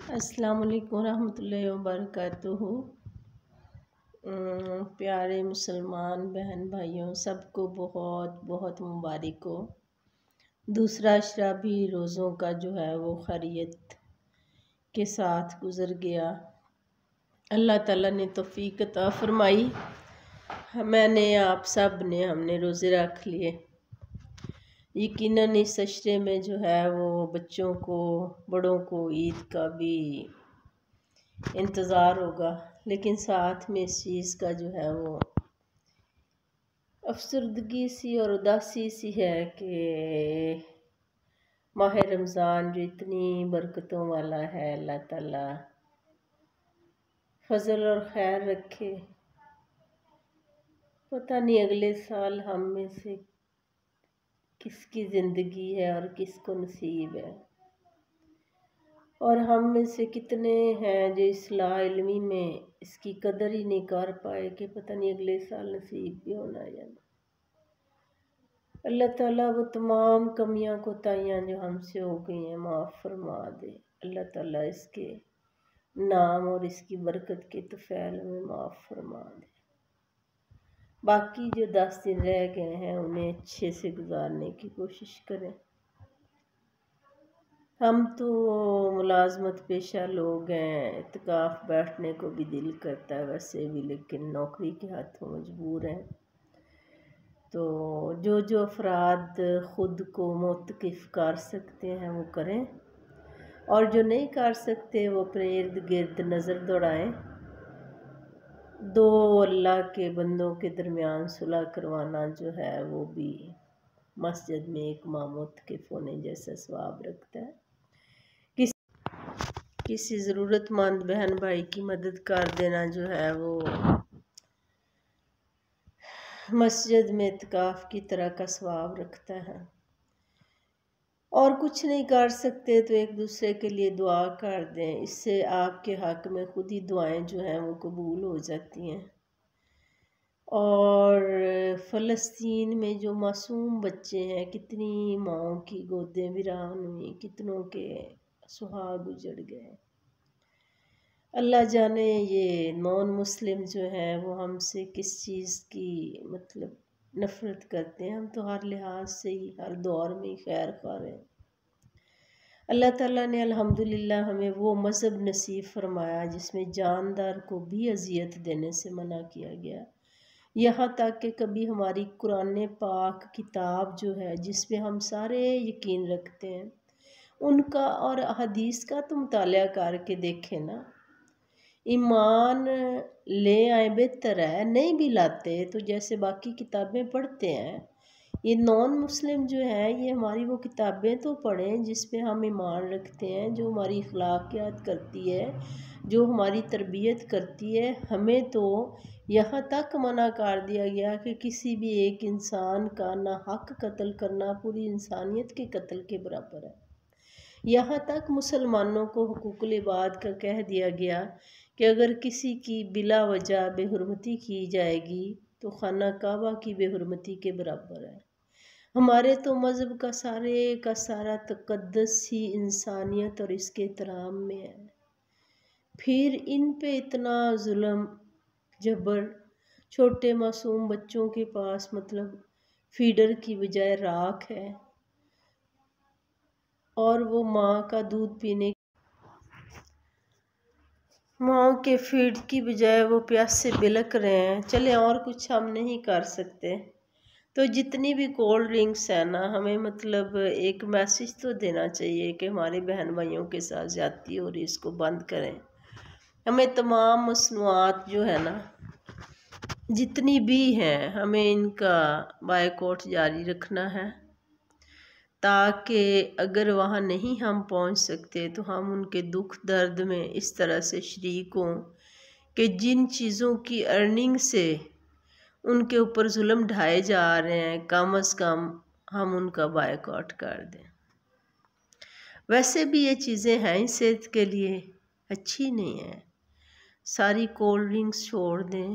السلام علیکم ورحمۃ اللہ وبرکاتہ۔ پیارے مسلمان بہن بھائیوں، سب کو بہت بہت مبارک ہو۔ دوسرا عشرہ بھی روزوں کا جو ہے وہ خیریت کے ساتھ گزر گیا۔ اللہ تعالیٰ نے توفیق عطا فرمائی، میں نے آپ سب نے ہم نے روزے رکھ لیے۔ یقیناً اس عشرے میں جو ہے وہ بچوں کو بڑوں کو عید کا بھی انتظار ہوگا، لیکن ساتھ میں اس چیز کا جو ہے وہ افسردگی سی اور اداسی سی ہے کہ ماہ رمضان جو اتنی برکتوں والا ہے، اللہ تعالیٰ فضل اور خیر رکھے۔ پتہ نہیں اگلے سال ہم میں سے کس کی زندگی ہے اور کس کو نصیب ہے، اور ہم میں سے کتنے ہیں جو اصلاح علمی میں اس کی قدر ہی نہیں کر پائے کہ پتہ نہیں اگلے سال نصیب بھی ہونا یا نہیں۔ اللہ تعالیٰ وہ تمام کمیاں کوتاہیاں جو ہم سے ہو گئی ہیں معاف فرما دے۔ اللہ تعالیٰ اس کے نام اور اس کی برکت کے طفیل میں معاف فرما دے۔ باقی جو 10 دن رہ گئے ہیں انہیں اچھے سے گزارنے کی کوشش کریں۔ ہم تو ملازمت پیشہ لوگ ہیں، اعتکاف بیٹھنے کو بھی دل کرتا ہے ویسے بھی، لیکن نوکری کے ہاتھوں مجبور ہیں۔ تو جو افراد خود کو معتکف کر سکتے ہیں وہ کریں، اور جو نہیں کر سکتے وہ اپنے ارد گرد نظر دوڑائیں۔ دو اللہ کے بندوں کے درمیان صلح کروانا جو ہے وہ بھی مسجد میں ایک معتکف ہونے جیسا ثواب رکھتا ہے۔ کسی ضرورت مند بہن بھائی کی مدد کر دینا جو ہے وہ مسجد میں اعتکاف کی طرح کا ثواب رکھتا ہے۔ اور کچھ نہیں کر سکتے تو ایک دوسرے کے لیے دعا کر دیں، اس سے آپ کے حق میں خود ہی دعائیں جو ہیں وہ قبول ہو جاتی ہیں۔ اور فلسطین میں جو معصوم بچے ہیں، کتنی ماؤں کی گودیں ویران ہوئیں، کتنوں کے سہاگ اجڑ گئے۔ اللہ جانے یہ نان مسلم جو ہیں وہ ہم سے کس چیز کی نفرت کرتے ہیں۔ ہم تو ہر لحاظ سے ہی ہر دور میں ہی خیر خواہ ہیں۔ اللہ تعالیٰ نے الحمدللہ ہمیں وہ مذہب نصیب فرمایا جس میں جاندار کو بھی اذیت دینے سے منع کیا گیا، یہاں تک کہ کبھی ہماری قرآن پاک کتاب جو ہے جس پہ ہم سارے یقین رکھتے ہیں، ان کا اور حدیث کا تو مطالعہ کر کے دیکھیں نا۔ ایمان لے آئیں بہتر ہے، نہیں بھی لاتے تو جیسے باقی کتابیں پڑھتے ہیں، یہ نان مسلم جو ہے یہ ہماری وہ کتابیں تو پڑھیں جس پہ ہم ایمان رکھتے ہیں، جو ہماری اخلاقیات کرتی ہے، جو ہماری تربیت کرتی ہے۔ ہمیں تو یہاں تک منع کر دیا گیا کہ کسی بھی ایک انسان کا ناحق قتل کرنا پوری انسانیت کے قتل کے برابر ہے۔ یہاں تک مسلمانوں کو حقوق العباد کا کہہ دیا گیا کہ اگر کسی کی بلا وجہ بے حرمتی کی جائے گی تو خانہ کعبہ کی بے حرمتی کے برابر ہے۔ ہمارے تو مذہب کا سارے کا سارا تقدس ہی انسانیت اور اس کے احترام میں ہے، پھر ان پہ اتنا ظلم جبر۔ چھوٹے معصوم بچوں کے پاس فیڈر کی بجائے راکھ ہے، اور وہ ماں کا دودھ پینے ماں کے فیڈ کی بجائے وہ پیاس سے بلک رہے ہیں۔ چلے اور کچھ ہم نہیں کر سکتے تو جتنی بھی کولڈ ڈرنکس ہیں نا، ہمیں ایک میسیج تو دینا چاہیے کہ ہمارے بہن بھائیوں کے ساتھ زیادتی ہو رہی، اس کو بند کریں۔ ہمیں تمام مصنوعات جو ہے نا جتنی بھی ہیں ہمیں ان کا بائیکاٹ جاری رکھنا ہے، تاکہ اگر وہاں نہیں ہم پہنچ سکتے تو ہم ان کے دکھ درد میں اس طرح سے شریک ہوں کہ جن چیزوں کی ارننگ سے ان کے اوپر ظلم ڈھائے جا رہے ہیں کم از کم ہم ان کا بائیکاٹ کر دیں۔ ویسے بھی یہ چیزیں ہیں صحت کے لیے اچھی نہیں ہیں، ساری کولڈ ڈرنکس چھوڑ دیں،